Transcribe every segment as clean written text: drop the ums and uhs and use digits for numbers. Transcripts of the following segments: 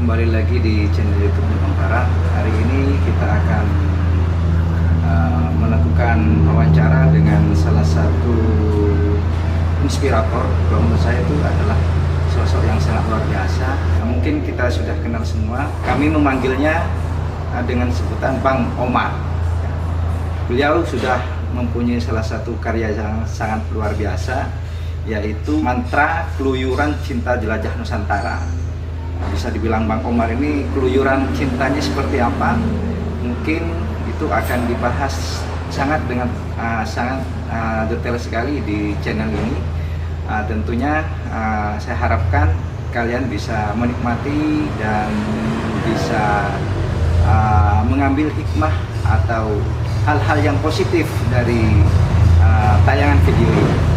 Kembali lagi di channel YouTube Bang Farah. Hari ini kita akan melakukan wawancara dengan salah satu inspirator. Kalau menurut saya itu adalah sosok yang sangat luar biasa. Mungkin kita sudah kenal semua. Kami memanggilnya dengan sebutan Bang Omar. Beliau sudah mempunyai salah satu karya yang sangat luar biasa, yaitu Mantra Keluyuran Cinta Jelajah Nusantara. Bisa dibilang Bang Omar ini keluyuran cintanya seperti apa, mungkin itu akan dibahas sangat detail sekali di channel ini. Tentunya saya harapkan kalian bisa menikmati dan bisa mengambil hikmah atau hal-hal yang positif dari tayangan video ini.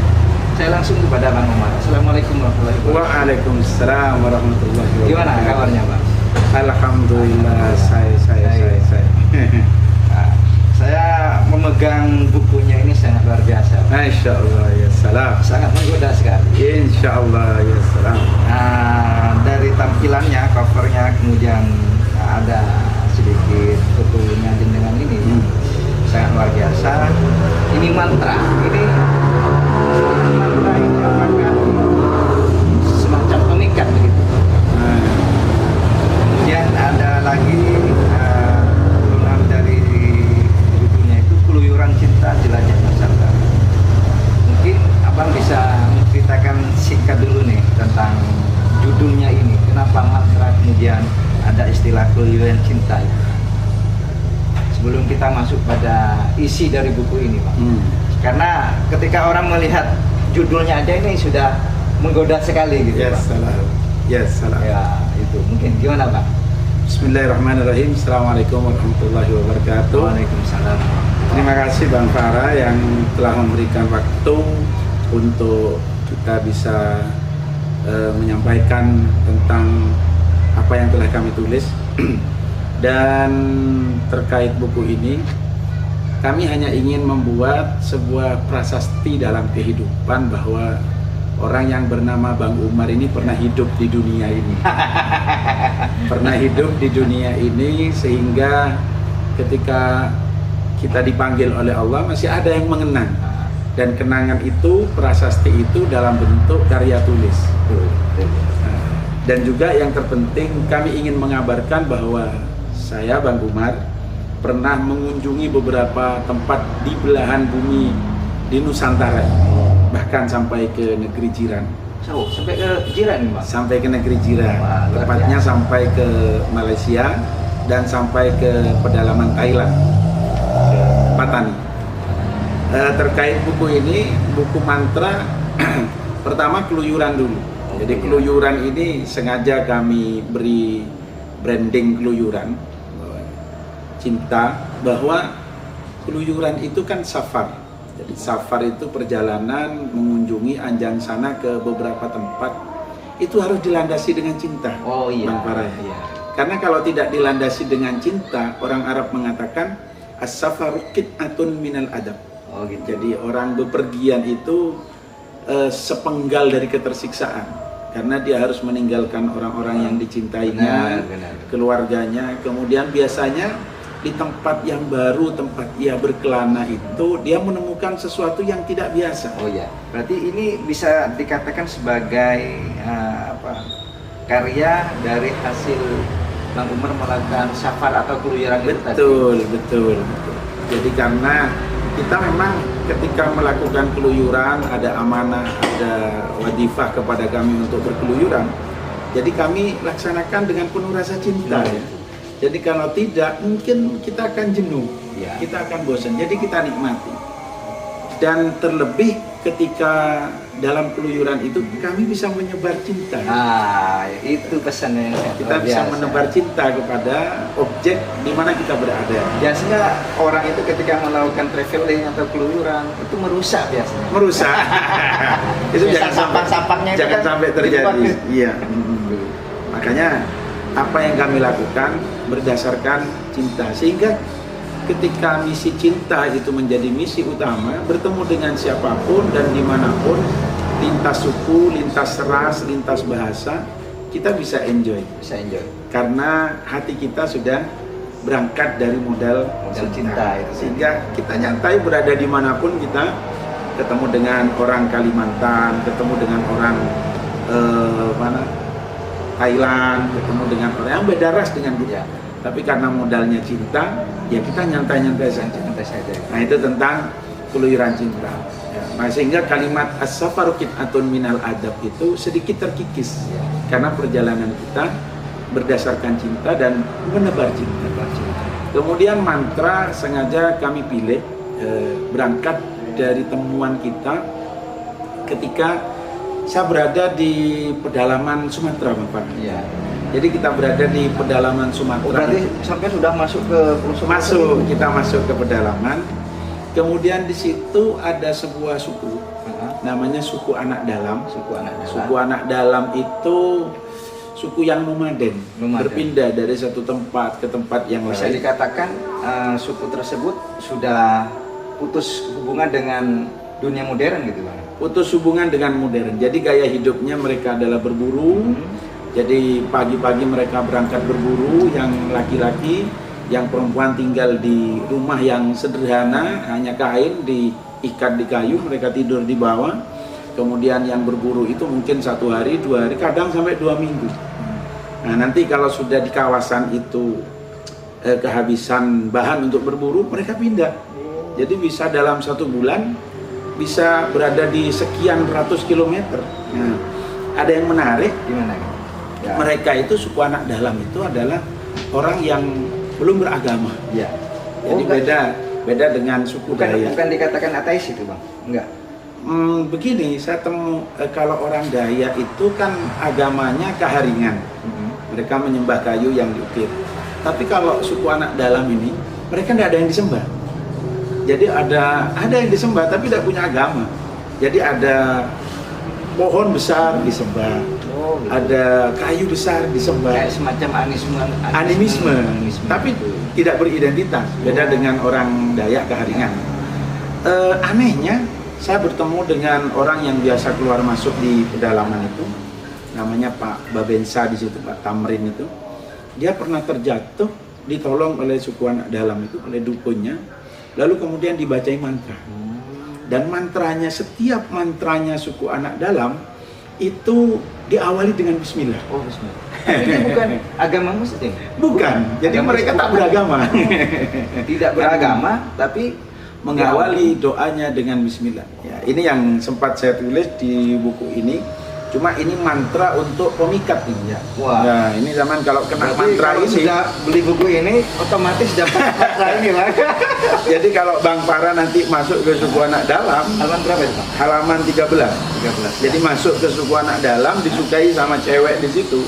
Saya langsung kepada Bang Omar. Assalamualaikum warahmatullahi wabarakatuh. Waalaikumsalam warahmatullahi wabarakatuh. Gimana kabarnya, Bang? Alhamdulillah, saya. Nah, saya memegang bukunya ini sangat luar biasa. Masya Allah ya salam. Sangat menggoda sekali. Insya Allah ya salam. Dari tampilannya, covernya, kemudian ada sedikit fotonya dengan ini. Sangat luar biasa. Ini mantra. Ini apakah semacam pemikat begitu. Kemudian ada lagi turunan dari bukunya itu Keluyuran Cinta Jelajah Nusantara. Mungkin abang bisa menceritakan singkat dulu nih tentang judulnya ini. Kenapa mantra kemudian ada istilah keluyuran cinta itu? Sebelum kita masuk pada isi dari buku ini, Pak. Karena ketika orang melihat judulnya aja ini sudah menggoda sekali gitu, Yes, Pak. salam. Yes, salam. Ya, itu mungkin gimana, Pak? Bismillahirrahmanirrahim. Assalamualaikum warahmatullahi wabarakatuh. Waalaikumsalam. Terima kasih Bang Farah yang telah memberikan waktu untuk kita bisa menyampaikan tentang apa yang telah kami tulis. Dan terkait buku ini, kami hanya ingin membuat sebuah prasasti dalam kehidupan bahwa orang yang bernama Bang Umar ini pernah hidup di dunia ini. Pernah hidup di dunia ini sehingga ketika kita dipanggil oleh Allah masih ada yang mengenang. Dan kenangan itu, prasasti itu dalam bentuk karya tulis. Dan juga yang terpenting kami ingin mengabarkan bahwa saya Bang Umar pernah mengunjungi beberapa tempat di belahan bumi di Nusantara, bahkan sampai ke negeri jiran. So, sampai ke jiran, Pak? Sampai ke negeri jiran, Wah, tepatnya sampai ke Malaysia dan sampai ke pedalaman Thailand, ke Patani. Terkait buku ini, buku mantra, pertama keluyuran dulu. Jadi keluyuran ini sengaja kami beri branding keluyuran, cinta, bahwa keluyuran itu kan safar. Jadi safar itu perjalanan mengunjungi anjang sana ke beberapa tempat. Itu harus dilandasi dengan cinta. Oh iya. Bang Farah. Iya. Karena kalau tidak dilandasi dengan cinta, orang Arab mengatakan as-safaru qit'atun minal adab. Oh gitu. Jadi orang bepergian itu sepenggal dari ketersiksaan. Karena dia harus meninggalkan orang-orang yang dicintainya, Benar. keluarganya. Kemudian biasanya di tempat yang baru, tempat ia berkelana itu, dia menemukan sesuatu yang tidak biasa. Oh ya, berarti ini bisa dikatakan sebagai karya dari hasil Bang Umar melakukan safar atau keluyuran itu tadi. Betul. Jadi karena kita memang ketika melakukan keluyuran ada amanah, ada wadifah kepada kami untuk berkeluyuran. Jadi kami laksanakan dengan penuh rasa cinta. Ya. Jadi kalau tidak, mungkin kita akan jenuh, Ya. kita akan bosan. Jadi kita nikmati. Dan terlebih ketika dalam keluyuran itu kami bisa menyebar cinta. Ah, itu pesannya. Kita bisa menebar cinta kepada objek di mana kita berada. Biasanya orang itu ketika melakukan traveling atau keluyuran itu merusak biasanya. Merusak. Itu Misal jangan sampah-sampahnya itu jangan kan sampai terjadi. dibuat. Iya. Makanya apa yang kami lakukan berdasarkan cinta, sehingga ketika misi cinta itu menjadi misi utama, bertemu dengan siapapun dan dimanapun, lintas suku, lintas ras, lintas bahasa, kita bisa enjoy. Bisa enjoy. Karena hati kita sudah berangkat dari modal cinta itu. Sehingga kita nyantai berada dimanapun, kita ketemu dengan orang Kalimantan, ketemu dengan orang Thailand, ketemu dengan orang yang beda ras dengan kita. Tapi karena modalnya cinta, ya kita nyantai-nyantai saja. Nah, itu tentang keluyuran cinta. Ya. Nah, sehingga kalimat as-safaru qit'atun minal adab itu sedikit terkikis. Karena perjalanan kita berdasarkan cinta dan menebar cinta. Kemudian mantra sengaja kami pilih berangkat dari temuan kita ketika saya berada di pedalaman Sumatera, Bapak. Iya. Jadi kita berada di pedalaman Sumatera. Berarti sampai sudah masuk ke Sumatera. Kita masuk ke pedalaman. Kemudian di situ ada sebuah suku, namanya suku Anak Dalam. Suku Anak Dalam itu suku yang nomaden. Berpindah dari satu tempat ke tempat yang lain. Bisa dikatakan suku tersebut sudah putus hubungan dengan dunia modern gitu, Bang. Putus hubungan dengan modern. Jadi gaya hidupnya mereka adalah berburu. Jadi pagi-pagi mereka berangkat berburu, yang laki-laki, yang perempuan tinggal di rumah yang sederhana, hanya kain diikat di kayu, mereka tidur di bawah. Kemudian yang berburu itu mungkin 1 hari, 2 hari, kadang sampai 2 minggu. Nah, nanti kalau sudah di kawasan itu kehabisan bahan untuk berburu, mereka pindah. Jadi bisa dalam 1 bulan bisa berada di sekian ratus kilometer. Nah, ada yang menarik. Gimana? Ya. Mereka itu suku Anak Dalam itu adalah orang yang belum beragama. Ya. Jadi beda dengan suku Dayak. Bukan dikatakan ateis itu, Bang? Enggak. Begini, saya temu kalau orang Dayak itu kan agamanya keharingan. Mereka menyembah kayu yang diukir. Tapi kalau suku Anak Dalam ini, mereka tidak ada yang disembah. Jadi ada yang disembah tapi tidak punya agama. Jadi ada pohon besar disembah. Gitu. Ada kayu besar disembah. Kayak semacam animisme. Tapi tidak beridentitas. Beda dengan orang Dayak keharingan. Anehnya, saya bertemu dengan orang yang biasa keluar masuk di pedalaman itu. Namanya Pak Babensa di situ, Pak Tamrin itu. Dia pernah terjatuh, ditolong oleh suku Anak Dalam itu, oleh dukunnya. Lalu kemudian dibacain mantra. Dan mantranya, setiap mantranya suku Anak Dalam itu diawali dengan bismillah. Oh, bismillah. Ini bukan agama Muslim. Bukan. Jadi agama mereka tak beragama. Tidak beragama, tapi mengawali doanya dengan bismillah. Ya, ini yang sempat saya tulis di buku ini. Cuma ini mantra untuk pemikat ini ya. Wah. Nah, ini zaman kalau kena berarti mantra kalau ini sudah beli buku ini otomatis dapat mantra ini, Bang. Jadi kalau Bang Farah nanti masuk ke suku Anak Dalam, halaman berapa itu, Bang? Halaman 13. Jadi masuk ke suku Anak Dalam, disukai sama cewek di situ,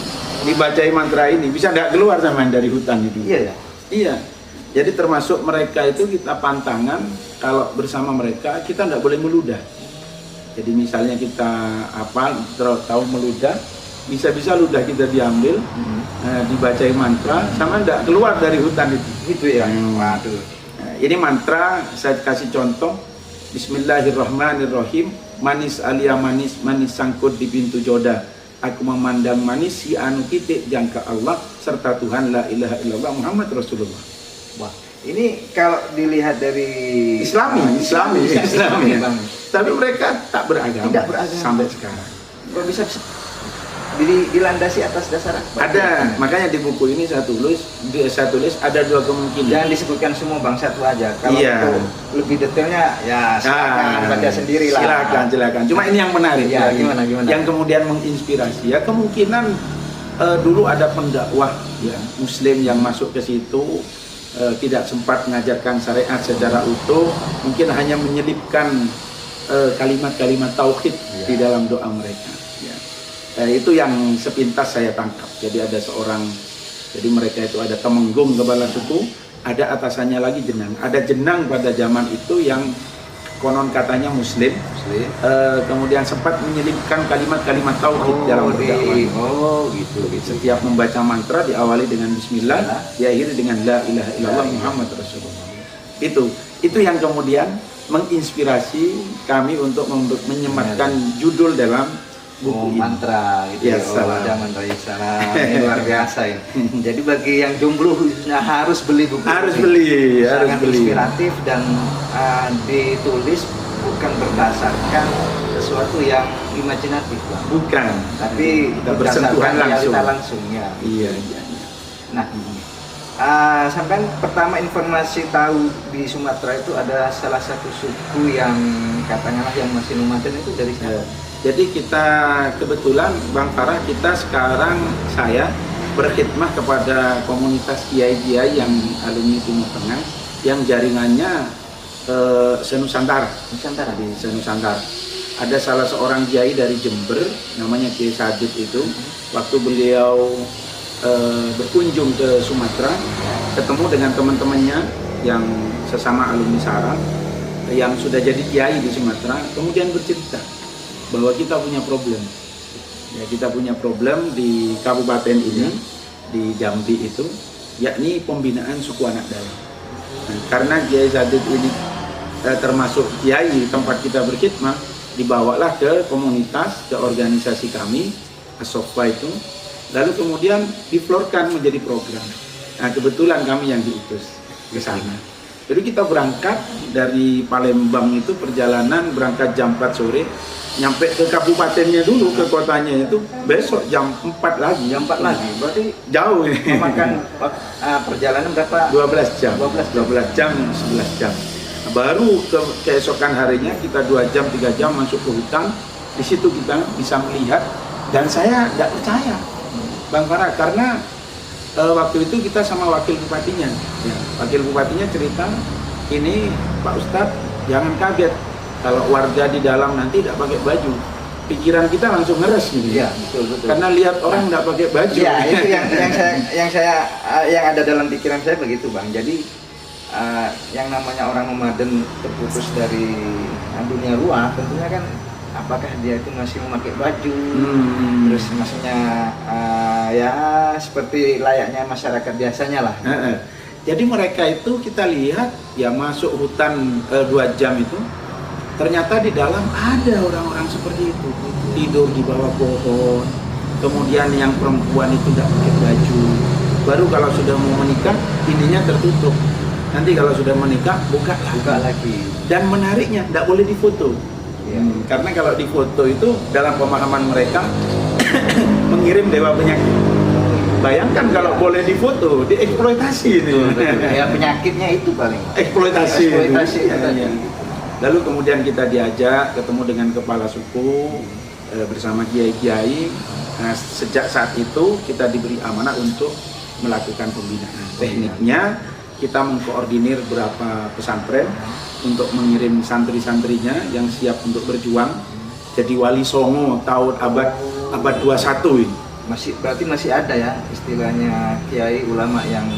dibacai mantra ini, bisa nggak keluar sama dari hutan itu. Iya ya. Iya. Jadi termasuk mereka itu kita pantangan, kalau bersama mereka kita nggak boleh meludah. Jadi misalnya kita tahu meludah, bisa-bisa ludah kita diambil, dibacain mantra, sama nggak keluar dari hutan itu. Itu ya. Waduh. Nah, ini mantra saya kasih contoh. Bismillahirrahmanirrahim. Manis alia manis, manis sangkut di pintu joda. Aku memandang manis si anu titik jangka Allah serta Tuhan la ilaha illallah Muhammad Rasulullah. Wah, ini kalau dilihat dari Islami. Bang. Tapi mereka tak beragama, tidak beragama sampai sekarang. Kok bisa dilandasi atas dasar apa? Ada, makanya di buku ini saya tulis ada 2 kemungkinan. Jangan disebutkan semua, Bang, satu aja. Kalau iya. Lebih detailnya ya silakan baca sendiri lah. Silakan. Cuma ini yang menarik. Ya, gimana? Yang kemudian menginspirasi ya, kemungkinan dulu ada pendakwah ya Muslim yang masuk ke situ, tidak sempat mengajarkan syariat secara utuh, mungkin hanya menyelipkan kalimat-kalimat tauhid di dalam doa mereka. Ya. Itu yang sepintas saya tangkap. Jadi ada jadi mereka itu ada temenggung kepala suku, ada atasannya lagi jenang. Ada jenang pada zaman itu yang konon katanya Muslim. Kemudian sempat menyelipkan kalimat-kalimat tauhid dalam berdakwah. Gitu. Setiap membaca mantra diawali dengan Bismillah, diakhiri dengan La ilaha illallah Muhammad Rasulullah. Itu yang kemudian menginspirasi kami untuk menyematkan judul dalam buku ini. Mantra gitu. Ya, salam. Ada mantra ya salam. Ini luar biasa ini. Jadi bagi yang jomblo harus beli buku. Harus ini. beli, Sangat inspiratif dan ditulis bukan berdasarkan sesuatu yang imajinatif, Bang. Bukan, Tapi kita bersentuhan langsung. langsung ya. Iya. Nah, sampai pertama informasi tahu di Sumatera itu ada salah satu suku yang katakanlah yang masih nomaden itu dari sana. Jadi kita kebetulan Bang Farah, kita sekarang saya berkhidmah kepada komunitas kiai-kiai yang alumni Timur Tengah yang jaringannya senusantara. Di senusantara. Ada salah seorang kiai dari Jember namanya Kiai Sadid itu, waktu beliau berkunjung ke Sumatera, ketemu dengan teman-temannya yang sesama alumni sarang yang sudah jadi kiai di Sumatera, kemudian bercerita bahwa kita punya problem. Ya, kita punya problem di kabupaten ini, di Jambi itu, yakni pembinaan suku anak dalam. Nah, karena Kiai Sadid ini termasuk kiai tempat kita berkhidmah, dibawalah ke komunitas, ke organisasi kami, As-Sofa itu, lalu kemudian diflorkan menjadi program. Nah, kebetulan kami yang diutus ke sana. Jadi kita berangkat dari Palembang itu, perjalanan berangkat jam 4 sore, nyampe ke kabupatennya dulu, ke kotanya itu besok jam 4 lagi. Jam 4 lagi, berarti Jauh ini. memakan perjalanan berapa? 12 jam. 12 jam, 11 jam. Baru keesokan harinya kita 2 jam, 3 jam masuk ke hutan. Di situ kita bisa melihat, dan saya tidak percaya, Bang Farah, karena waktu itu kita sama wakil bupatinya. Ya, wakil bupatinya cerita, ini Pak Ustadz jangan kaget kalau warga di dalam nanti tidak pakai baju. Pikiran kita langsung ngeres gitu. Iya, betul. Karena lihat orang tidak pakai baju. Ya, itu yang ada dalam pikiran saya begitu, Bang. Jadi yang namanya orang nomaden terputus dari dunia luar, tentunya kan apakah dia itu masih memakai baju, terus maksudnya ya seperti layaknya masyarakat biasanya lah. Jadi mereka itu kita lihat ya masuk hutan 2 jam itu, ternyata di dalam ada orang-orang seperti itu, tidur di bawah pohon, kemudian yang perempuan itu tidak pakai baju, baru kalau sudah mau menikah ininya tertutup, nanti kalau sudah menikah buka lagi. Dan menariknya tidak boleh difoto. Karena kalau difoto itu dalam pemahaman mereka mengirim dewa penyakit. Bayangkan kalau boleh difoto, dieksploitasi ini. Ya penyakitnya itu paling. Eksploitasi. Ya. Lalu kemudian kita diajak ketemu dengan kepala suku bersama kiai-kiai. Nah, sejak saat itu kita diberi amanah untuk melakukan pembinaan. Tekniknya kita mengkoordinir beberapa pesantren untuk mengirim santri-santrinya yang siap untuk berjuang jadi wali songo tahun abad 21 ini. Berarti masih ada ya istilahnya kiai ulama yang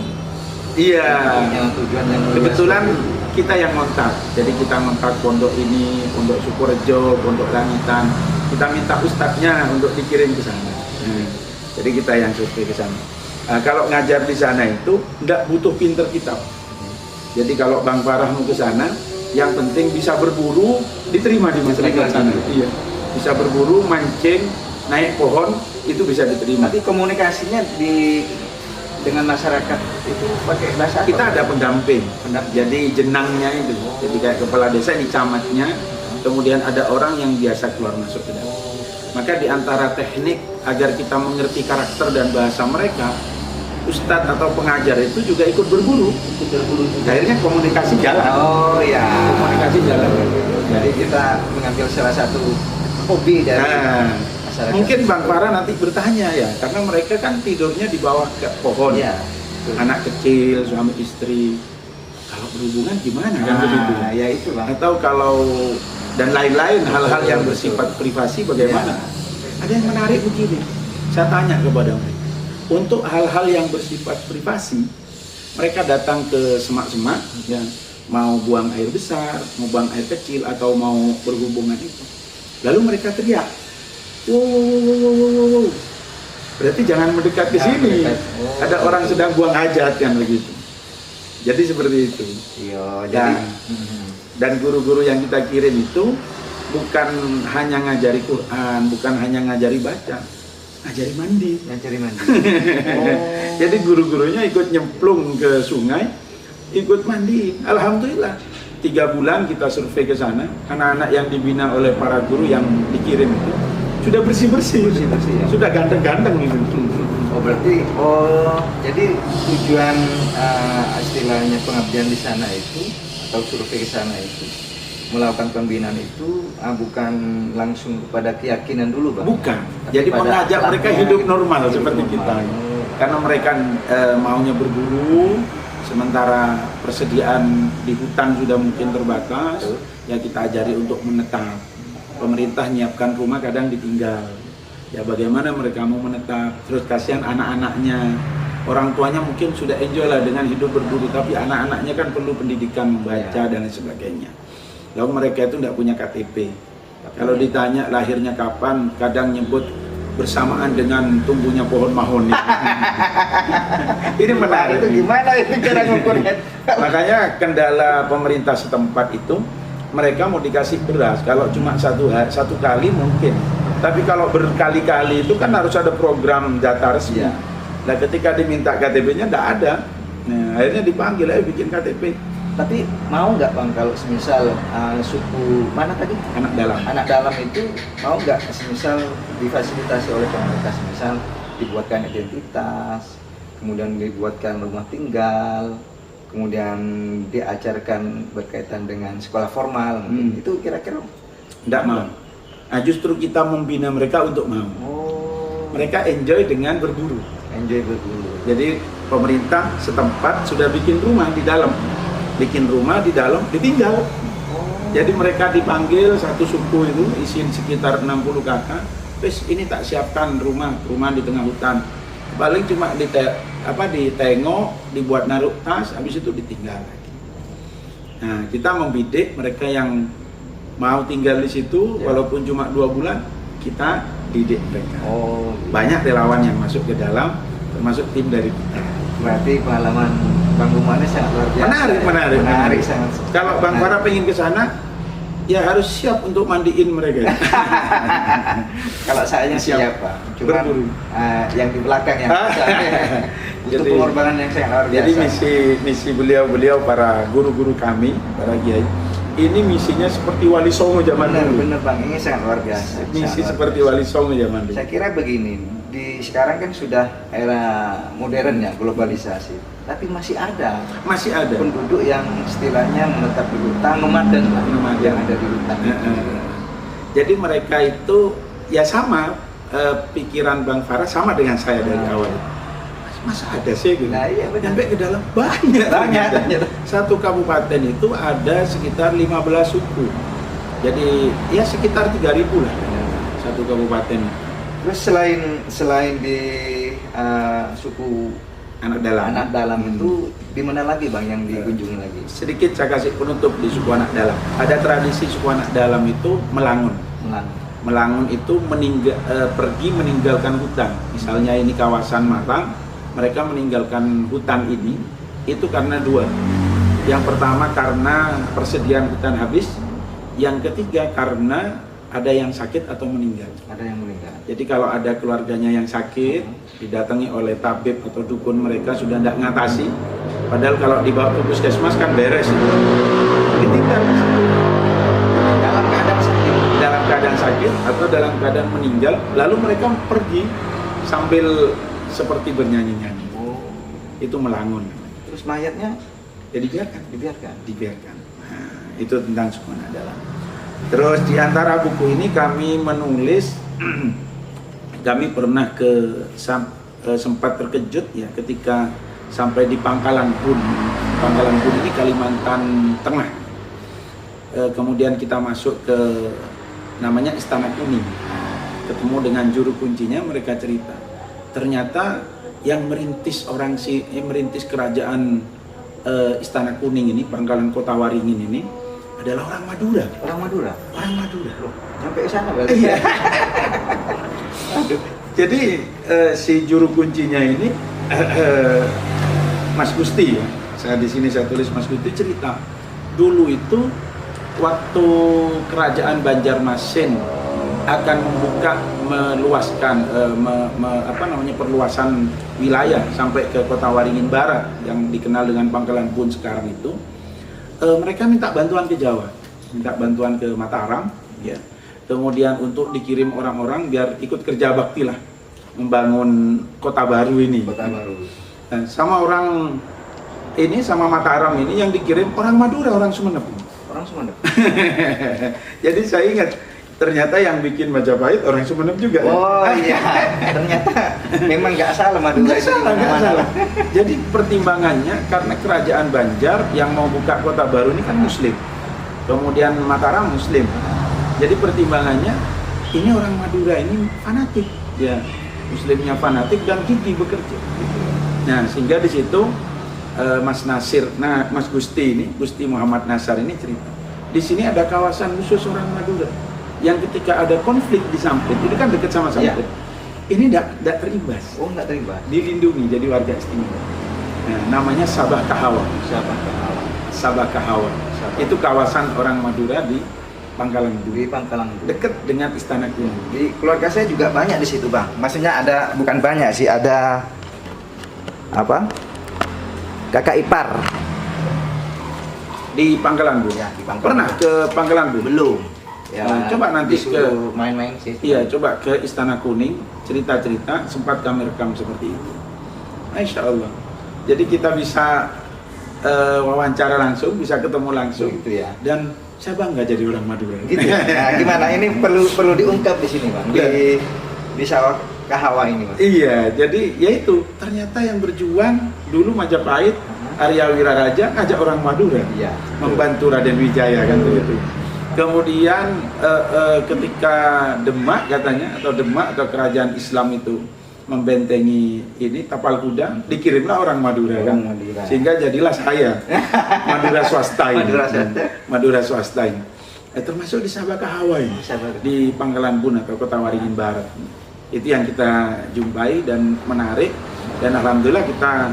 punya tujuan yang kebetulan kita yang ngontak. Jadi kita ngontak pondok ini, pondok Sukorejo, pondok Langitan. Kita minta ustadznya untuk dikirim ke sana. Jadi kita yang survei ke sana. Kalau ngajar di sana itu tidak butuh pinter kita. Jadi kalau Bang Farah mau ke sana, yang penting bisa berburu, diterima di masyarakat sana. Iya. Bisa berburu, mancing, naik pohon, itu bisa diterima. Tapi komunikasinya dengan masyarakat itu pakai bahasa apa? Kita ada pendamping. Jadi jenangnya itu. Jadi kayak kepala desa ini camatnya, kemudian ada orang yang biasa keluar masuk ke dalam. Maka di antara teknik agar kita mengerti karakter dan bahasa mereka, ustadz atau pengajar itu juga ikut berburu. Akhirnya komunikasi jalan. Oh ya. Komunikasi jalan. Jadi kita mengambil salah satu hobi dari masyarakat. Mungkin Bang Farah nanti bertanya ya, karena mereka kan tidurnya di bawah pohon. Ya. betul. Anak kecil, suami istri, kalau berhubungan gimana kan begitu? Ya itu Bang. Atau kalau dan lain-lain hal-hal yang Betul. bersifat privasi bagaimana? Ya. Ada yang menarik begini. Saya tanya kepada mereka, untuk hal-hal yang bersifat privasi, mereka datang ke semak-semak, ya, mau buang air besar, mau buang air kecil, atau mau berhubungan itu. Lalu mereka teriak, wow, wow, wow, wow, wow, wow. Berarti jangan mendekat ke Jangan sini. mendekat. Oh, Ada orang betul. sedang buang hajat kan begitu. Jadi seperti itu. Iya, Dan, jadi dan guru-guru yang kita kirim itu bukan hanya ngajari Quran, bukan hanya ngajari baca, ngajari mandi. yang cari mandi. Jadi guru-gurunya ikut nyemplung ke sungai, ikut mandi. Alhamdulillah, 3 bulan kita survei ke sana, anak-anak yang dibina oleh para guru yang dikirim itu sudah bersih-bersih, Bersih-bersih, ya. sudah ganteng-ganteng gitu. Oh berarti, jadi tujuan istilahnya pengabdian di sana itu atau survei ke sana itu melakukan pembinaan itu bukan langsung kepada keyakinan dulu Bang. Bukan. Tapi Jadi pada mengajak mereka akhlaknya, hidup normal hidup seperti normal. kita. Oh. Karena mereka maunya berburu, sementara persediaan di hutan sudah mungkin terbatas, Betul. ya kita ajari untuk menetap. Pemerintah nyiapkan rumah kadang ditinggal. Ya bagaimana mereka mau menetap? Terus kasihan anak-anaknya. Orang tuanya mungkin sudah enjoy lah dengan hidup berburu, tapi anak-anaknya kan perlu pendidikan membaca dan lain sebagainya. Lalu mereka itu tidak punya KTP. Kalau ditanya lahirnya kapan, kadang nyebut bersamaan dengan tumbuhnya pohon mahoni. Ini menarik. Itu gimana itu cara ngukurnya? Makanya kendala pemerintah setempat itu, mereka mau dikasih beras. Kalau cuma satu kali mungkin. Tapi kalau berkali-kali itu kan harus ada program data resmi. Iya. Nah ketika diminta KTP-nya tidak ada. Nah, akhirnya dipanggil ayo bikin KTP. Tapi mau nggak Bang kalau semisal suku mana tadi? Anak dalam. Anak dalam itu mau nggak semisal difasilitasi oleh pemerintah, semisal dibuatkan identitas, kemudian dibuatkan rumah tinggal, kemudian diajarkan berkaitan dengan sekolah formal, itu kira-kira Tidak mau. Nah justru kita membina mereka untuk mau. Mereka enjoy dengan berburu. enjoy berburu. Jadi pemerintah setempat sudah bikin rumah di dalam. Bikin rumah di dalam, ditinggal. Jadi mereka dipanggil satu suku itu, isiin sekitar 60 kakak. Terus ini tak siapkan rumah di tengah hutan. Paling cuma ditengok, dibuat naruh tas, habis itu ditinggal lagi. Nah, kita membidik mereka yang mau tinggal di situ, walaupun cuma 2 bulan, kita didik mereka. Banyak relawan yang masuk ke dalam, termasuk tim dari kita. Berarti pengalaman Bang Rumane sangat luar biasa. Menarik. Sangat. Kalau Bang Farah pengen ke sana, ya harus siap untuk mandiin mereka. Kalau saya siap Pak, cuma yang di belakang yang butuh pengorbanan yang sangat luar biasa. Jadi misi beliau para guru-guru kami, para kiai, ini misinya seperti Wali Songo zaman dulu. Bener Bang, ini sangat luar biasa. Misi seperti Wali Songo zaman dulu. Saya kira begini, sekarang kan sudah era modern ya, globalisasi, tapi masih ada penduduk yang istilahnya menetap di hutan, nomaden lah, yang ada di hutan. Jadi mereka itu ya sama, pikiran Bang Farah sama dengan saya dari awal. Masa ada sih gitu? Nah, iya, sampai ke dalam banyak. Satu kabupaten itu ada sekitar 15 suku. Jadi ya sekitar 3.000 lah satu kabupaten. Terus selain di suku anak dalam itu di mana lagi Bang yang dikunjungi lagi? Sedikit saya kasih penutup di suku anak dalam. Ada tradisi suku anak dalam itu melangun. Melangun itu pergi meninggalkan hutan. Misalnya ini kawasan Malang, mereka meninggalkan hutan ini itu karena 2. Yang pertama karena persediaan hutan habis. Yang ketiga karena ada yang sakit atau meninggal. Ada yang meninggal. Jadi kalau ada keluarganya yang sakit, didatangi oleh tabib atau dukun, mereka sudah tidak ngatasi. Padahal kalau dibawa ke puskesmas kan beres. Ditinggal. Dalam keadaan sakit atau dalam keadaan meninggal, lalu mereka pergi sambil seperti bernyanyi-nyanyi. Itu melangun. Terus mayatnya dibiarkan. Nah, itu tentang suku anak dalam. Terus di antara buku ini kami menulis, kami pernah sempat terkejut ya ketika sampai di Pangkalan Bun. Pangkalan Bun ini Kalimantan Tengah. Kemudian kita masuk ke namanya Istana Kuning. Ketemu dengan juru kuncinya, mereka cerita. Ternyata yang merintis merintis kerajaan Istana Kuning ini, Pangkalan Kota Waringin ini adalah orang Madura. Orang Madura. Orang Madura. Loh, sampai ke sana berarti. Iya. Jadi si juru kuncinya ini Mas Gusti ya. Di sini saya tulis Mas Gusti cerita. Dulu itu waktu kerajaan Banjarmasin akan membuka meluaskan perluasan wilayah sampai ke Kota Waringin Barat yang dikenal dengan Pangkalan Bun sekarang itu, mereka minta bantuan ke Jawa, minta bantuan ke Mataram, ya. Kemudian untuk dikirim orang-orang biar ikut kerja bakti lah, membangun kota baru ini. Kota baru. Dan sama orang ini, sama Mataram ini yang dikirim orang Madura, orang Sumeneb. Orang Sumeneb. Jadi saya ingat ternyata yang bikin Majapahit orang Sumeneb juga. Oh iya, ternyata memang nggak salah Madura itu. Nggak salah. Jadi pertimbangannya karena kerajaan Banjar yang mau buka kota baru ini kan Muslim, kemudian Mataram Muslim. Jadi pertimbangannya ini orang Madura ini fanatik, ya Muslimnya fanatik dan gigih bekerja. Nah sehingga di situ Mas Gusti ini, Gusti Muhammad Nasar ini cerita. Di sini ada kawasan khusus orang Madura yang ketika ada konflik di Sampit, ini kan dekat sama Sampit, ini tidak terimbas. Oh, tidak terimbas. Dilindungi jadi warga istimewa. Nah, namanya Sabah Kahawa. Sabah Kahawa. Itu kawasan orang Madura di Pangkalan Bun. Di Pangkalan Bun. Dekat dengan Istana Kuning. Di keluarga saya juga banyak di situ, Bang. Maksudnya ada, bukan banyak sih, ada apa? Kakak ipar. Di Pangkalan Bun. Ya, di Pangkalan Pernah Bun. ke Pangkalan Bun? Belum. Ya, coba nanti disuruh main-main sih. Iya, coba ke Istana Kuning, cerita-cerita, sempat kami rekam seperti itu. Masya Allah. Jadi kita bisa wawancara langsung, bisa ketemu langsung. Gitu ya. Dan saya bangga jadi orang Madura. Gitu. Nah, gimana? Ini perlu diungkap di sini, Bang. Di Sawah Kahawa ini, Bang. Iya, jadi yaitu ternyata yang berjuang dulu Majapahit, Arya Wiraraja ngajak orang Madura. Iya. Membantu Raden Wijaya kan begitu. Kemudian ketika Demak katanya atau kerajaan Islam itu membentengi ini tapal kuda, dikirimlah orang Madura kan. Madura. Sehingga jadilah saya Madura swasta ini. Madura swasta ini. Termasuk di Sabah Kahawa ini. Di Pangkalan Bun atau Kota Waringin Barat. Itu yang kita jumpai dan menarik, dan alhamdulillah kita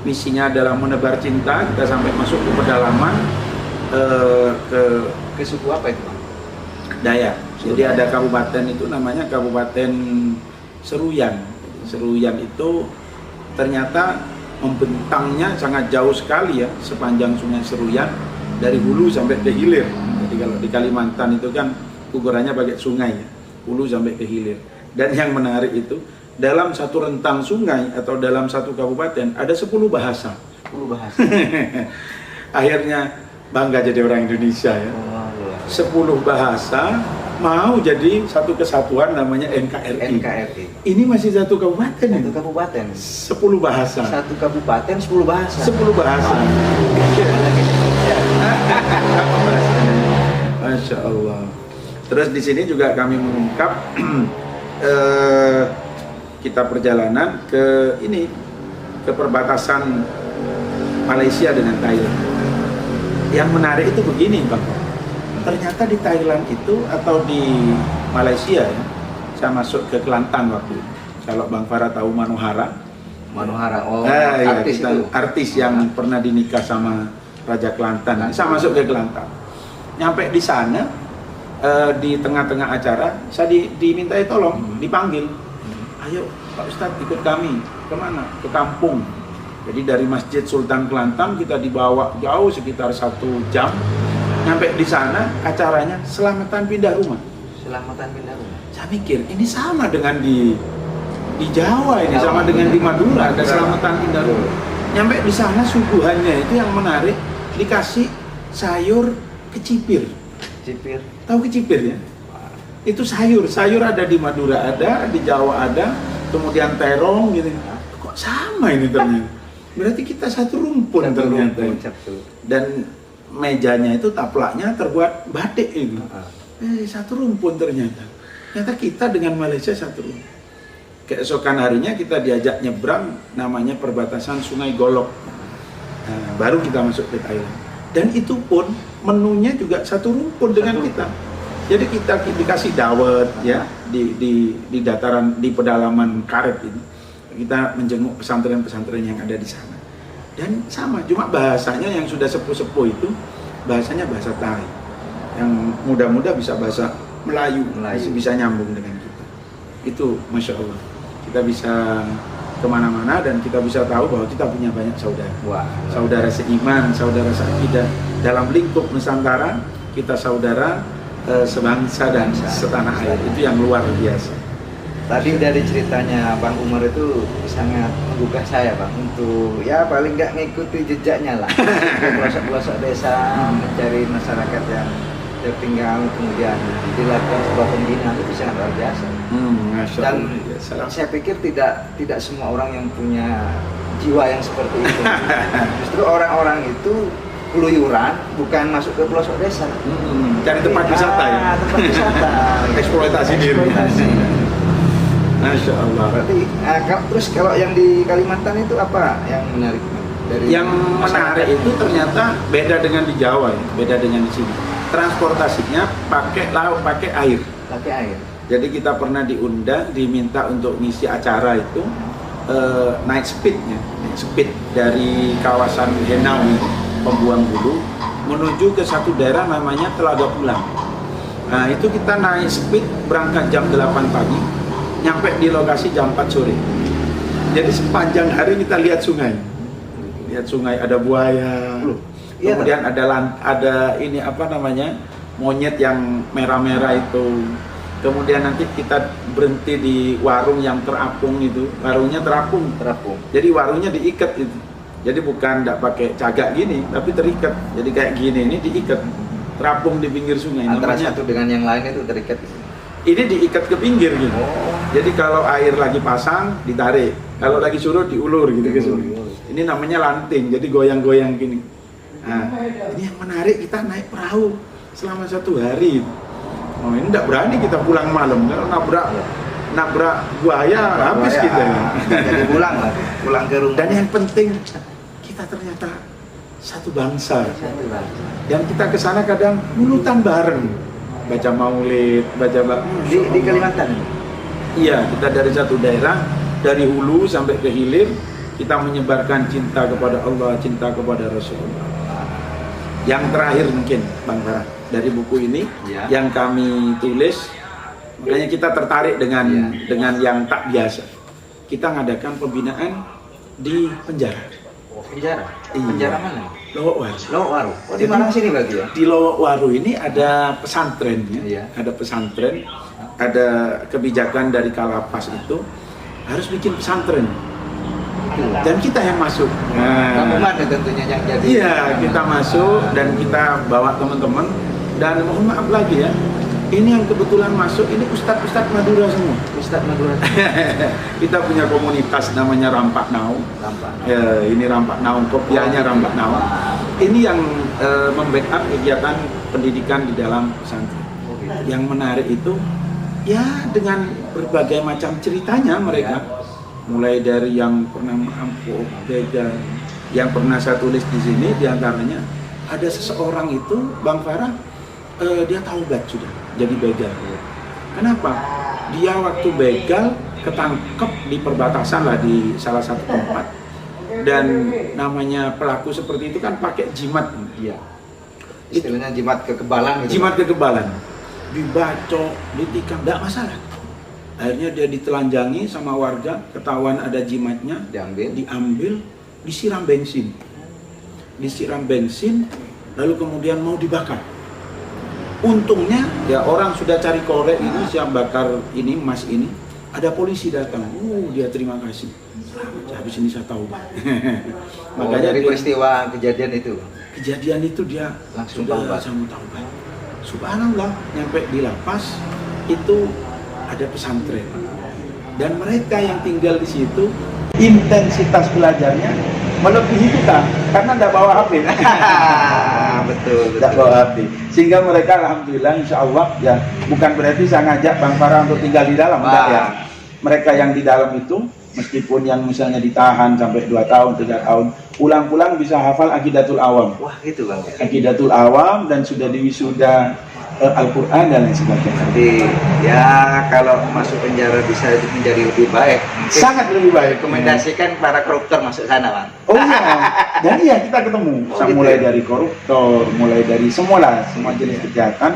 misinya adalah menebar cinta. Kita sampai masuk ke pedalaman ke suku apa itu, Bang? Dayak. Jadi ada kabupaten itu namanya Kabupaten Seruyan. Seruyan itu ternyata membentangnya sangat jauh sekali ya, sepanjang Sungai Seruyan dari hulu sampai ke hilir. Jadi kalau di Kalimantan itu kan ukurannya pakai sungai ya, hulu sampai ke hilir. Dan yang menarik itu dalam satu rentang sungai atau dalam satu kabupaten ada 10 bahasa. 10 bahasa. Akhirnya bangga jadi orang Indonesia ya. 10 bahasa mau jadi satu kesatuan namanya NKRI. NKRI. Ini masih satu kabupaten. Satu kabupaten. 10 bahasa. Satu kabupaten 10 bahasa. 10 bahasa. Masya Allah. Terus di sini juga kami mengungkap kita perjalanan ke ini, ke perbatasan Malaysia dengan Thailand. Yang menarik itu begini, Bang. Ternyata di Thailand itu atau di Malaysia ya, saya masuk ke Kelantan waktu itu. Kalau Bang Farah tahu Manohara. Manohara, Artis itu. Artis yang pernah dinikah sama Raja Kelantan. Saya masuk ke Kelantan. Nyampe di sana, di tengah-tengah acara, saya dimintai tolong, dipanggil. Ayo Pak Ustadz ikut kami. Kemana? Ke kampung. Jadi dari Masjid Sultan Kelantan kita dibawa jauh sekitar 1 jam. Nyampe di sana acaranya selamatan pindah rumah. Selamatan pindah rumah. Saya mikir ini sama dengan di Jawa ini, sama dengan di Madura ada selamatan pindah rumah. Nyampe di sana suguhannya itu yang menarik, dikasih sayur kecipir. Kecipir. Tahu kecipir ya? Itu sayur ada di Madura ada, di Jawa ada, kemudian terong gitu. Kok sama ini ternyata? berarti kita satu rumpun Satu ternyata. rumpun, satu. Dan mejanya itu taplaknya terbuat batik itu. Satu rumpun ternyata. Ternyata kita dengan Malaysia satu rumpun. Keesokan harinya kita diajak nyebrang, namanya perbatasan Sungai Golok. Nah, baru kita masuk ke Thailand. Dan itu pun menunya juga satu rumpun dengan kita. Jadi kita dikasih dawet ya di dataran, di pedalaman Karet ini. Kita menjenguk pesantren-pesantren yang ada di sana. Dan sama, cuma bahasanya yang sudah sepuh-sepuh itu bahasanya bahasa Thai. Yang muda-muda bisa bahasa Melayu. Bisa nyambung dengan kita. Itu Masya Allah. Kita bisa kemana-mana dan kita bisa tahu bahwa kita punya banyak saudara. Wah. Saudara seiman, saudara seakidah. Dalam lingkup Nusantara, kita saudara sebangsa dan setanah air. Itu yang luar biasa. Tadi dari ceritanya Bang Umar itu sangat menggugah saya Bang untuk ya paling nggak ngikuti jejaknya lah ke pelosok-pelosok desa mencari masyarakat yang tertinggal kemudian dilakukan sebuah pembinaan itu sangat luar biasa. Dan saya pikir tidak semua orang yang punya jiwa yang seperti itu. Justru orang-orang itu keluyuran bukan masuk ke pelosok desa. Cari tempat wisata ya. Tempat wisata. Eksploitasi diri. Masya Allah. Berarti terus kalau yang di Kalimantan itu apa yang menarik? Yang menarik itu ternyata beda dengan di Jawa ya, beda dengan di sini. Transportasinya pakai laut, pakai air. Pakai air. Jadi kita pernah diundang, diminta untuk ngisi acara itu naik speed dari kawasan Henau, Pembuang Bulu, menuju ke satu daerah namanya Telaga Pulang. Nah itu kita naik speed berangkat jam 8 pagi, nyampe di lokasi jam 4 sore. Jadi sepanjang hari kita lihat sungai, ada buaya, kemudian ada ini apa namanya monyet yang merah-merah itu. Kemudian nanti kita berhenti di warung yang terapung itu, warungnya terapung. Jadi warungnya diikat itu. Jadi bukan tidak pakai cagak gini, tapi terikat. Jadi kayak gini ini diikat, terapung di pinggir sungai. Antara namanya, satu dengan yang lain itu terikat. ini diikat ke pinggir gitu. Jadi kalau air lagi pasang ditarik, kalau lagi surut diulur gitu ke sungai. Ini namanya lanting, jadi goyang-goyang gini. Nah, ini yang menarik, kita naik perahu selama 1 hari. Oh, ini tidak berani kita pulang malam, kalau nabrak buaya habis kita. Jadi pulang ke rumah. Dan yang penting kita ternyata satu bangsa. Dan kita ke sana kadang mulutan bareng. Baca maulid, di Kalimantan. Iya, kita dari satu daerah, dari hulu sampai ke hilir, kita menyebarkan cinta kepada Allah, cinta kepada Rasulullah. Yang terakhir mungkin, Bang Farah, dari buku ini yang kami tulis, makanya kita tertarik dengan yang tak biasa. Kita ngadakan pembinaan di penjara. Penjara? Iya. Penjara mana? Lowok Waru. Lowok Waru. Oh, di mana sini berarti ya? Di Lowok Waru ini ada pesantren ya. Iya. Ada pesantren, ada kebijakan dari Kalapas itu harus bikin pesantren. Dan kita yang masuk. Bang Umar tentunya yang jadi. Iya, kita masuk dan kita bawa teman-teman. Dan mohon maaf lagi ya, ini yang kebetulan masuk ini Ustadz Madura semua. Ustadz Madura. Kita punya komunitas namanya Rampak Nau. Ini Rampak Nau, kopiahnya Rampak Nau. Ini yang membackup kegiatan pendidikan di dalam pesantren. Yang menarik itu ya dengan berbagai macam ceritanya mereka. Mulai dari yang pernah merampok, begal, yang pernah saya tulis di sini diantaranya ada seseorang itu, Bang Farah, dia taubat sudah jadi begal. Kenapa? Dia waktu begal ketangkep di perbatasan lah di salah satu tempat, dan namanya pelaku seperti itu kan pakai jimat. Iya. Istilahnya jimat kekebalan. Gitu. Jimat kekebalan, dibacok, ditikam, tidak masalah. Akhirnya dia ditelanjangi sama warga, ketahuan ada jimatnya, diambil, disiram bensin, lalu kemudian mau dibakar. Untungnya ya orang sudah cari korek ini, siap bakar ini, emas ini, ada polisi datang, dia terima kasih. Habis ini saya tahu. Makanya dari peristiwa kejadian itu dia langsung taubat. Subhanallah, nyampe di lapas itu ada pesantren, dan mereka yang tinggal di situ intensitas belajarnya melebihi kita karena tidak bawa HP. Betul. Tidak bawa HP. Sehingga mereka alhamdulillah insya Allah ya, bukan berarti saya ngajak Bang Farah untuk tinggal di dalam, enggak ya. Mereka yang di dalam itu meskipun yang misalnya ditahan sampai 2 tahun, 3 tahun, pulang-pulang bisa hafal Aqidatul Awam. Wah, gitu Bang. Aqidatul Awam dan sudah diwisuda Al-Quran dan lain sebagainya. Jadi ya kalau masuk penjara bisa menjadi lebih baik. Mungkin Sangat lebih baik. rekomendasikan para koruptor masuk sana, Bang. Oh iya, dan iya kita ketemu. Oh, gitu mulai ya? dari koruptor, mulai dari semua jenis kejahatan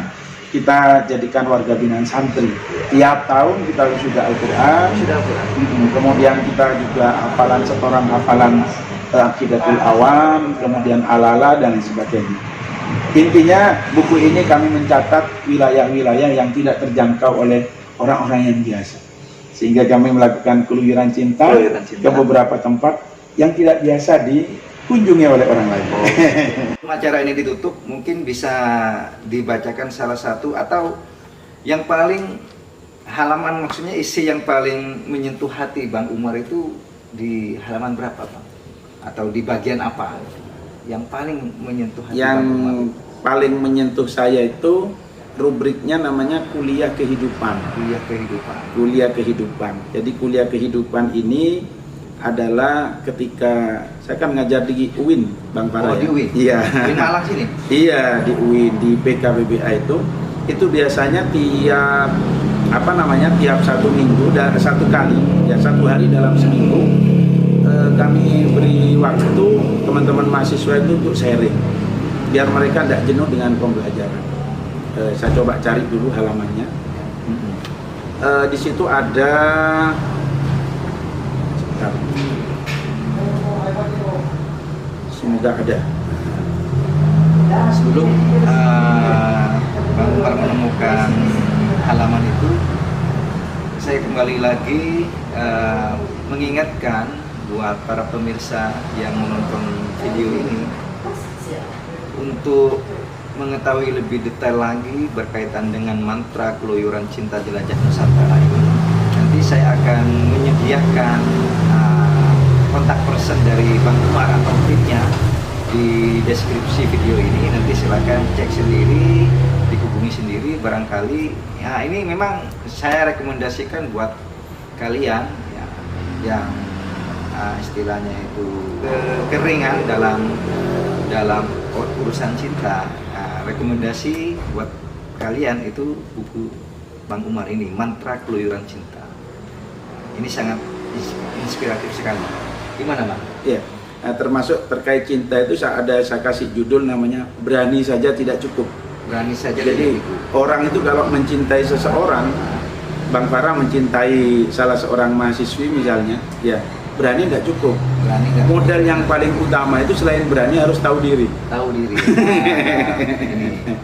kita jadikan warga binaan santri. Tiap tahun kita sudah Al-Quran. Sudah, Bang. Kemudian kita juga hafalan setoran hafalan Aqidatul Awam, kemudian Alala dan lain sebagainya. Intinya buku ini kami mencatat wilayah-wilayah yang tidak terjangkau oleh orang-orang yang biasa. Sehingga kami melakukan keluyuran cinta ke beberapa tempat yang tidak biasa dikunjungi oleh orang lain. Acara ini ditutup, mungkin bisa dibacakan salah satu atau yang paling halaman, maksudnya isi yang paling menyentuh hati Bang Umar itu di halaman berapa, Bang? Atau di bagian apa yang paling menyentuh hati Yang Bang Umar? paling menyentuh saya itu rubriknya namanya kuliah kehidupan. Kuliah kehidupan. Kuliah kehidupan. Jadi kuliah kehidupan ini adalah ketika saya kan ngajar di UIN, Bang Farah. Oh, di UIN? Iya. UIN Malang sini? Iya, di UIN, di PKBBA itu biasanya tiap tiap 1 minggu dan 1 kali, ya 1 hari dalam seminggu kami beri waktu teman-teman mahasiswa itu untuk sharing biar mereka tidak jenuh dengan pembelajaran. Saya coba cari dulu halamannya. Di situ ada semoga ada. Sebelum Bang Umar menemukan halaman itu, saya kembali lagi mengingatkan buat para pemirsa yang menonton video ini untuk mengetahui lebih detail lagi berkaitan dengan mantra keluyuran cinta jelajah Nusantara ini. Nanti saya akan menyediakan kontak person dari Bang Umar atau timnya di deskripsi video ini. Nanti silakan cek sendiri, dihubungi sendiri. Barangkali ya ini memang saya rekomendasikan buat kalian ya, yang istilahnya itu kekeringan dalam urusan cinta. Rekomendasi buat kalian itu buku Bang Umar ini, Mantra Keluyuran Cinta. Ini sangat inspiratif sekali. Gimana, Bang? Iya. Nah, termasuk terkait cinta itu saya kasih judul namanya Berani Saja Tidak Cukup. Berani saja. Jadi orang itu kalau mencintai seseorang, Bang Farah mencintai salah seorang mahasiswi misalnya, ya berani nggak cukup. Berani nggak. Modal yang paling utama itu selain berani harus tahu diri. Tahu diri.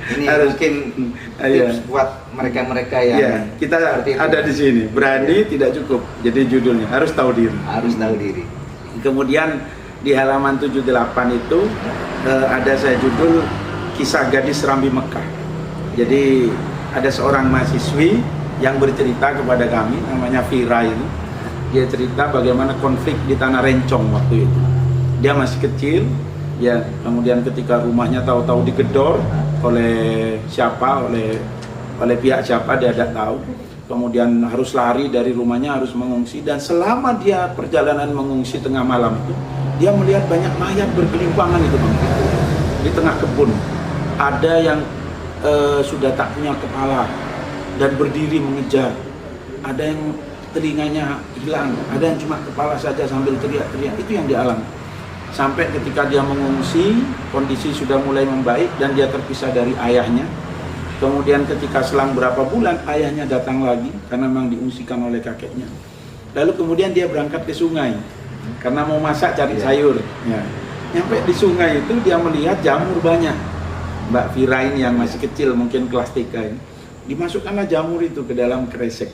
Ini Harus. mungkin tips buat mereka-mereka yang Ya, kita seperti itu. ada di sini. Berani tidak cukup. Jadi judulnya harus tahu diri. Harus tahu diri. Kemudian di halaman 78 itu ada saya judul Kisah Gadis Rambi Mekah. Jadi ada seorang mahasiswi yang bercerita kepada kami, namanya Vira ini. Dia cerita bagaimana konflik di Tanah Rencong waktu itu. Dia masih kecil, ya. Kemudian ketika rumahnya tahu-tahu digedor oleh siapa, oleh pihak siapa dia tidak tahu. Kemudian harus lari dari rumahnya, harus mengungsi. Dan selama dia perjalanan mengungsi tengah malam itu, dia melihat banyak mayat bergelimpangan itu, Bang, di tengah kebun. Ada yang sudah tak punya kepala dan berdiri mengejar. Ada yang telinganya hilang, ada yang cuma kepala saja sambil teriak-teriak. Itu yang dialami. Sampai ketika dia mengungsi, kondisi sudah mulai membaik dan dia terpisah dari ayahnya. Kemudian ketika selang berapa bulan, ayahnya datang lagi karena memang diungsikan oleh kakeknya. Lalu kemudian dia berangkat ke sungai karena mau masak cari sayur. Ya. Nyampe di sungai itu dia melihat jamur banyak. Mbak Vira ini yang masih kecil, mungkin kelas 3 ini, dimasukkanlah jamur itu ke dalam kresek.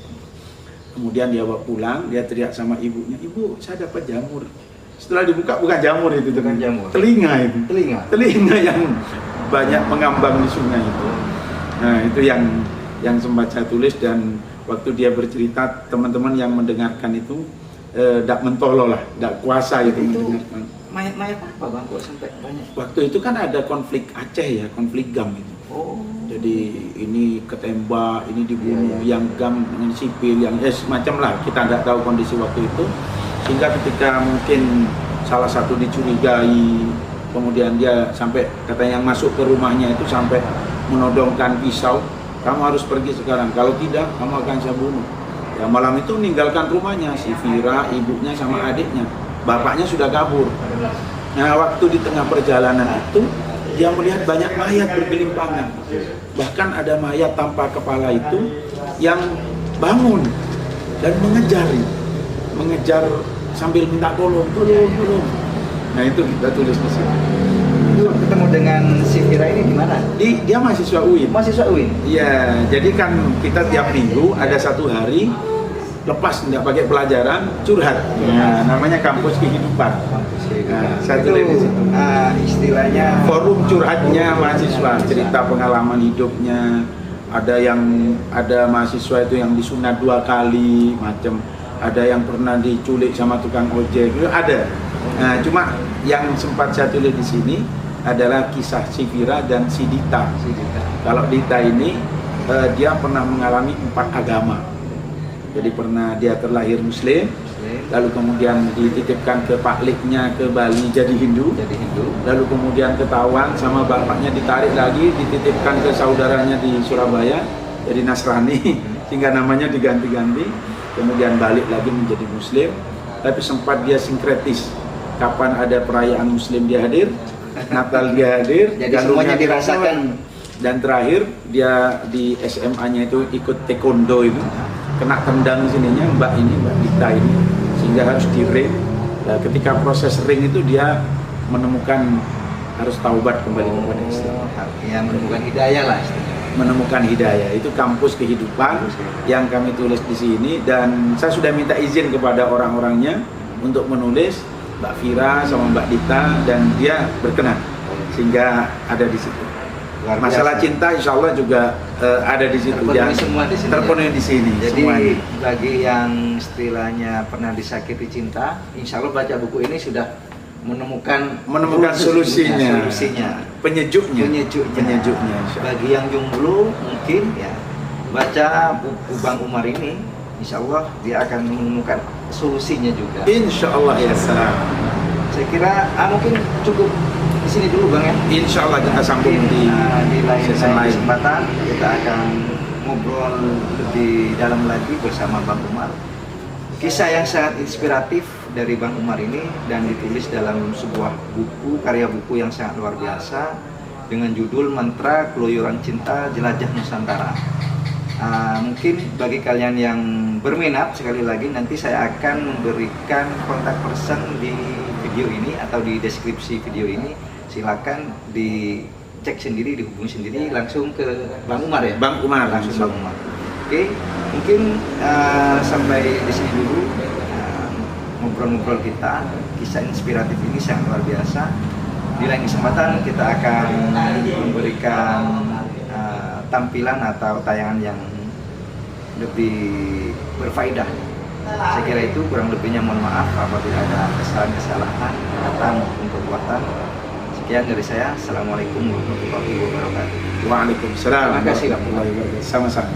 Kemudian dia bawa pulang, dia teriak sama ibunya, "Ibu, saya dapat jamur." Setelah dibuka, bukan jamur itu, Bukan jamur. telinga itu. Telinga yang banyak mengambang di sungai itu. Nah, itu yang sempat saya tulis, dan waktu dia bercerita, teman-teman yang mendengarkan itu dak mentolo lah, dak kuasa gitu. Itu mayat-mayat apa bang kok sampai banyak? Waktu itu kan ada konflik Aceh ya, konflik GAM itu. Oh. Jadi ini ketembak, ini dibunuh, yang GAM dengan sipil, yang semacam lah, kita nggak tahu kondisi waktu itu. Sehingga ketika mungkin salah satu dicurigai, kemudian dia sampai katanya yang masuk ke rumahnya itu sampai menodongkan pisau, kamu harus pergi sekarang, kalau tidak kamu akan saya bunuh. Ya malam itu meninggalkan rumahnya, si Vira, ibunya sama adiknya, bapaknya sudah kabur. Nah waktu di tengah perjalanan itu, dia melihat banyak mayat bergelimpangan. Bahkan ada mayat tanpa kepala itu yang bangun dan mengejar sambil minta tolong. Nah itu kita tulis di sini. Itu ketemu dengan si Vira ini di mana? Dia mahasiswa UIN. Mahasiswa UIN? Iya, jadi kan kita tiap minggu ada satu hari lepas nggak pakai pelajaran curhat. Nah, namanya kampus kehidupan. Nah, saya tulis di situ. Istilahnya Forum curhatnya mahasiswa, cerita pengalaman hidupnya. Ada mahasiswa itu yang disunat 2 kali, macam ada yang pernah diculik sama tukang ojek, itu ada. Nah, cuma yang sempat saya tulis di sini adalah kisah si Vira dan si Dita. Kalau Dita ini dia pernah mengalami 4 agama. Jadi pernah dia terlahir Muslim, lalu kemudian dititipkan ke pakliknya ke Bali jadi Hindu, lalu kemudian ketahuan sama bapaknya ditarik lagi, dititipkan ke saudaranya di Surabaya jadi Nasrani, sehingga namanya diganti-ganti, kemudian balik lagi menjadi Muslim, tapi sempat dia sinkretis, kapan ada perayaan Muslim dia hadir, Natal dia hadir, jadi semuanya dirasakan. Dan terakhir dia di SMA-nya itu ikut taekwondo itu, kena tendang sininya Mbak Dita ini, sehingga harus di-ring. Nah, ketika proses ring itu dia menemukan harus taubat kembali kepada Islam. Ya, menemukan hidayah lah istilahnya. Menemukan hidayah, itu kampus kehidupan yang kami tulis di sini, dan saya sudah minta izin kepada orang-orangnya untuk menulis Mbak Vira sama Mbak Dita, dan dia berkenan sehingga ada di situ. Masalah cinta insya Allah juga ada di situ, terpenuhi semua di sini. Terpenuhi di sini. Jadi semuanya. bagi yang istilahnya pernah disakiti cinta, insya Allah baca buku ini sudah menemukan solusinya, penyejuknya. Bagi yang jomblo mungkin ya baca buku Bang Umar ini, insya Allah dia akan menemukan solusinya juga. Insya Allah ya salam. Saya kira mungkin cukup di sini dulu Bang ya. Insya Allah kita sambung di lain lain kesempatan kita akan ngobrol lebih dalam lagi bersama Bang Umar. Kisah yang sangat inspiratif dari Bang Umar ini dan ditulis dalam sebuah buku, karya buku yang sangat luar biasa dengan judul Mantra Keluyuran Cinta Jelajah Nusantara. Mungkin bagi kalian yang berminat, sekali lagi nanti saya akan memberikan kontak person di video ini atau di deskripsi video ini. Silakan dicek sendiri, dihubungi sendiri langsung ke Bang Umar ya. Bang Umar langsung Bang Umar. Oke, mungkin sampai di sini dulu ngobrol-ngobrol kita. Kisah inspiratif ini sangat luar biasa. Di lain kesempatan kita akan memberikan tampilan atau tayangan yang lebih berfaedah. Saya kira itu, kurang lebihnya mohon maaf apabila ada kesalahan-kesalahan kata maupun perbuatan. Sekian dari saya. Assalamualaikum warahmatullahi wabarakatuh. Waalaikumsalam. Terima kasih. Sama-sama.